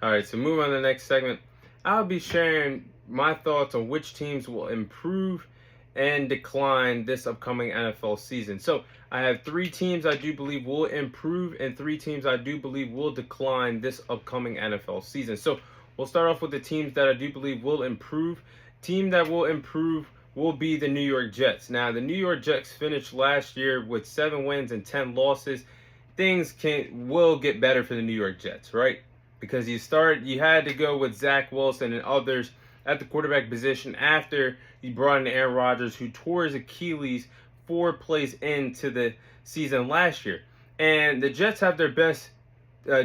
All right, so move on to the next segment. I'll be sharing my thoughts on which teams will improve and decline this upcoming NFL season. So I have three teams I do believe will improve and three teams I do believe will decline this upcoming NFL season. So we'll start off with the teams that I do believe will improve. Team that will improve will be the New York Jets. Now, the New York Jets finished last year with 7 wins and 10 losses. Things will get better for the New York Jets, right? Because you had to go with Zach Wilson and others at the quarterback position after you brought in Aaron Rodgers, who tore his Achilles 4 plays into the season last year. And the Jets have their best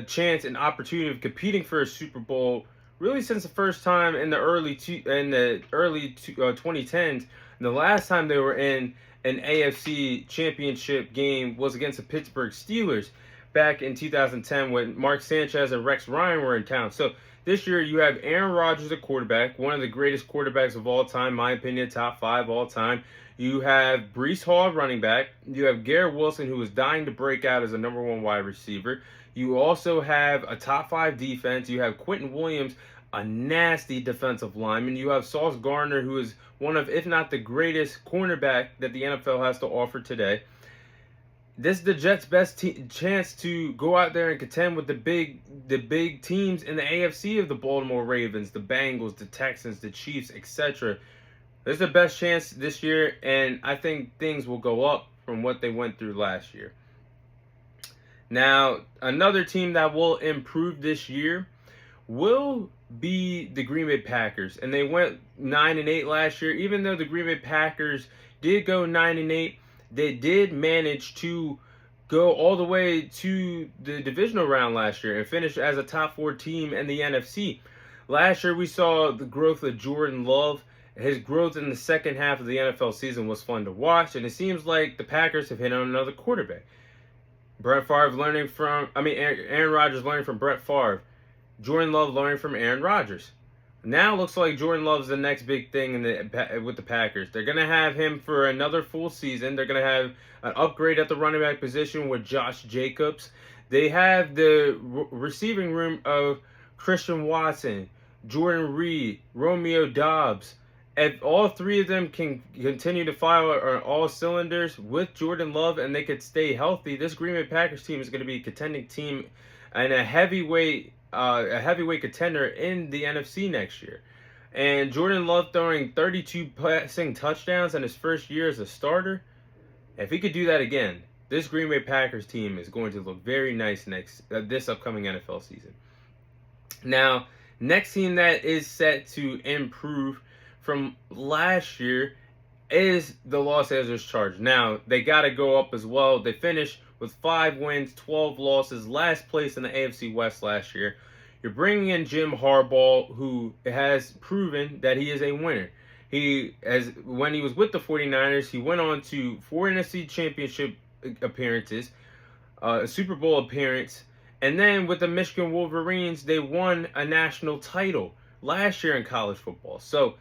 chance and opportunity of competing for a Super Bowl really since the first time in the early 2010s. And the last time they were in an AFC championship game was against the Pittsburgh Steelers back in 2010 when Mark Sanchez and Rex Ryan were in town. So this year you have Aaron Rodgers at quarterback, one of the greatest quarterbacks of all time, in my opinion, top 5 all time. You have Breece Hall running back. You have Garrett Wilson, who is dying to break out as a number 1 wide receiver. You also have a top 5 defense. You have Quentin Williams, a nasty defensive lineman. You have Sauce Gardner, who is one of, if not the greatest cornerback that the NFL has to offer today. This is the Jets' best chance to go out there and contend with the big teams in the AFC of the Baltimore Ravens, the Bengals, the Texans, the Chiefs, etc. This is the best chance this year, and I think things will go up from what they went through last year. Now, another team that will improve this year will be the Green Bay Packers, and they went 9-8 last year. Even though the Green Bay Packers did go 9-8, they did manage to go all the way to the divisional round last year and finish as a top 4 team in the NFC. Last year, we saw the growth of Jordan Love. His growth in the second half of the NFL season was fun to watch, and it seems like the Packers have hit on another quarterback. Aaron Rodgers learning from Brett Favre. Jordan Love learning from Aaron Rodgers. Now it looks like Jordan Love's the next big thing with the Packers. They're going to have him for another full season. They're going to have an upgrade at the running back position with Josh Jacobs. They have the receiving room of Christian Watson, Jordan Reed, Romeo Doubs. If all 3 of them can continue to fire on all cylinders with Jordan Love and they could stay healthy, this Green Bay Packers team is going to be a contending team and a heavyweight contender in the NFC next year. And Jordan Love throwing 32 passing touchdowns in his first year as a starter. If he could do that again, this Green Bay Packers team is going to look very nice this upcoming NFL season. Now, next team that is set to improve from last year is the Los Angeles Chargers. Now, they got to go up as well. They finished with 5 wins, 12 losses, last place in the AFC West last year. You're bringing in Jim Harbaugh, who has proven that he is a winner. When he was with the 49ers, he went on to 4 NFC Championship appearances, a Super Bowl appearance, and then with the Michigan Wolverines, they won a national title last year in college football. So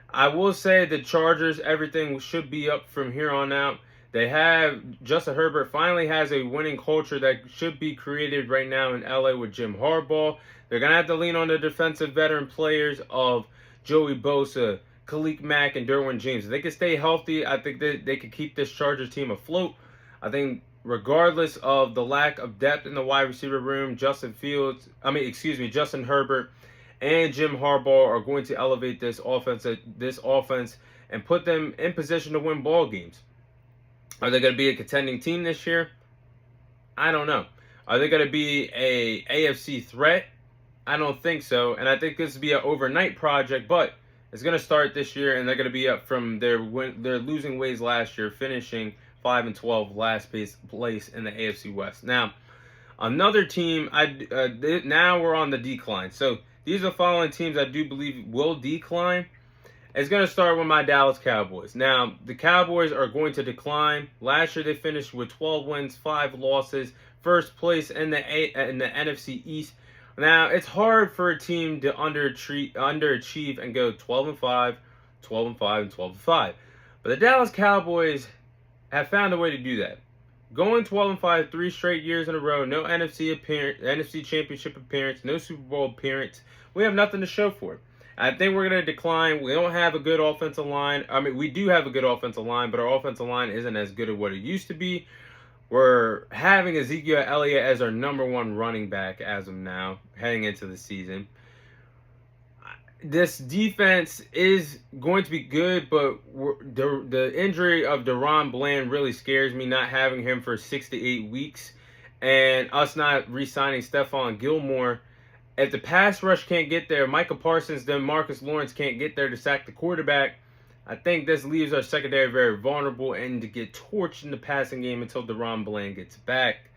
I will say the Chargers, everything should be up from here on out. They have Justin Herbert finally has a winning culture that should be created right now in LA with Jim Harbaugh. They're going to have to lean on the defensive veteran players of Joey Bosa, Khalil Mack, and Derwin James. If they can stay healthy, I think that they could keep this Chargers team afloat. I think regardless of the lack of depth in the wide receiver room, Justin Herbert and Jim Harbaugh are going to elevate this offense and put them in position to win ball games. Are they going to be a contending team this year? I don't know. Are they going to be a AFC threat? I don't think so. And I think this will be an overnight project, but it's going to start this year, and they're going to be up from their losing ways last year, finishing 5-12, last place in the AFC West. Now, another team, now we're on the decline. So these are the following teams I do believe will decline. It's going to start with my Dallas Cowboys. Now, the Cowboys are going to decline. Last year, they finished with 12 wins, 5 losses, first place in the NFC East. Now, it's hard for a team to underachieve and go 12-5, 12-5, and 12-5. But the Dallas Cowboys have found a way to do that. Going 12-5 3 straight years in a row, no NFC Championship appearance, no Super Bowl appearance. We have nothing to show for it. I think we're going to decline. We don't have a good offensive line. I mean, we do have a good offensive line, but our offensive line isn't as good as what it used to be. We're having Ezekiel Elliott as our number one running back as of now, heading into the season. This defense is going to be good, but the injury of DaRon Bland really scares me, not having him for 6 to 8 weeks, and us not re-signing Stephon Gilmore. If the pass rush can't get there, Micah Parsons, then Marcus Lawrence can't get there to sack the quarterback. I think this leaves our secondary very vulnerable and to get torched in the passing game until DaRon Bland gets back.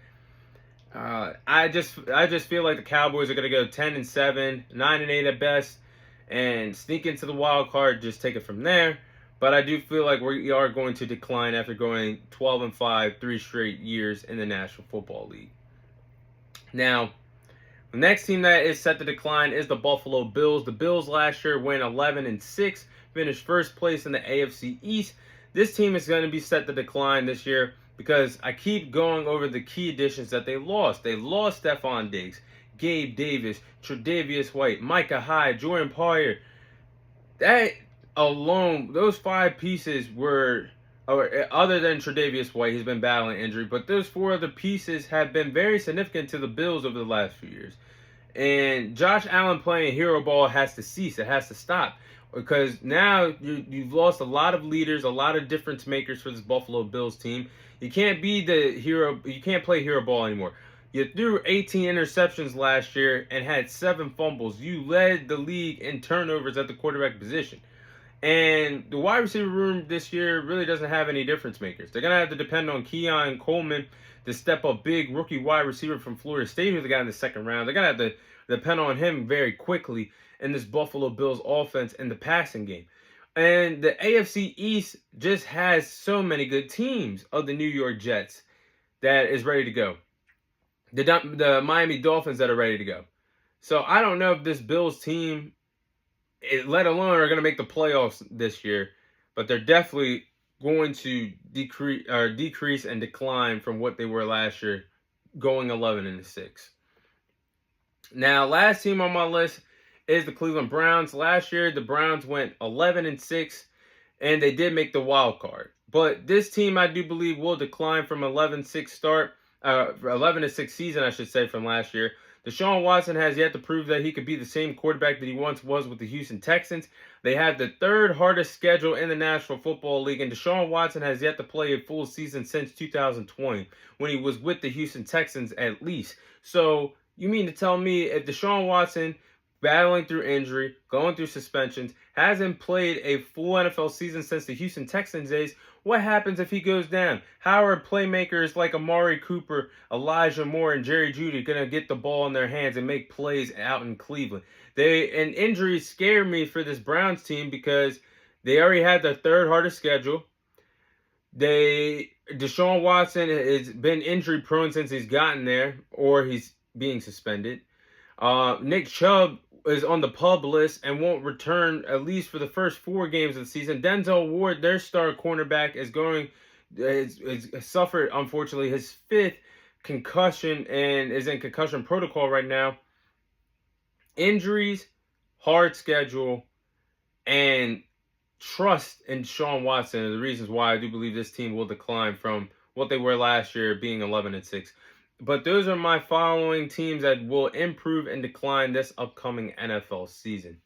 I just feel like the Cowboys are going to go 10-7, 9-8 at best, and sneak into the wild card. Just take it from there. But I do feel like we are going to decline after going 12-5 3 straight years in the National Football League. Now, the next team that is set to decline is the Buffalo Bills. The Bills last year went 11-6, finished first place in the AFC East. This team is going to be set to decline this year because I keep going over the key additions that they lost. They lost Stefon Diggs, Gabe Davis, Tre'Davious White, Micah Hyde, Jordan Poyer. That alone, those 5 pieces were, other than Tre'Davious White, he's been battling injury, but those 4 other pieces have been very significant to the Bills over the last few years. And Josh Allen playing hero ball has to cease. It has to stop. Because now you've lost a lot of leaders, a lot of difference makers for this Buffalo Bills team. You can't be the hero. You can't play hero ball anymore. You threw 18 interceptions last year and had 7 fumbles. You led the league in turnovers at the quarterback position. And the wide receiver room this year really doesn't have any difference makers. They're going to have to depend on Keon Coleman to step up big rookie wide receiver from Florida State, who they got in the second round. They're going to have to depend on him very quickly in this Buffalo Bills offense in the passing game. And the AFC East just has so many good teams of the New York Jets that is ready to go. The Miami Dolphins that are ready to go. So I don't know if this Bills team, let alone are going to make the playoffs this year, but they're definitely going to decrease and decline from what they were last year, going 11-6. Now, last team on my list is the Cleveland Browns. Last year, the Browns went 11-6, and they did make the wild card. But this team, I do believe, will decline from 11-6 season, I should say, from last year. Deshaun Watson has yet to prove that he could be the same quarterback that he once was with the Houston Texans. They have the 3rd hardest schedule in the National Football League, and Deshaun Watson has yet to play a full season since 2020, when he was with the Houston Texans at least. So, you mean to tell me if Deshaun Watson, battling through injury, going through suspensions, hasn't played a full NFL season since the Houston Texans days, what happens if he goes down? How are playmakers like Amari Cooper, Elijah Moore, and Jerry Jeudy going to get the ball in their hands and make plays out in Cleveland? And injuries scare me for this Browns team because they already had their 3rd hardest schedule. Deshaun Watson has been injury prone since he's gotten there, or he's being suspended. Nick Chubb is on the PUP list and won't return at least for the first 4 games of the season. Denzel Ward, their star cornerback, is suffered, unfortunately, his 5th concussion and is in concussion protocol right now. Injuries, hard schedule, and trust in Deshaun Watson are the reasons why I do believe this team will decline from what they were last year, being 11-6. But those are my following teams that will improve and decline this upcoming NFL season.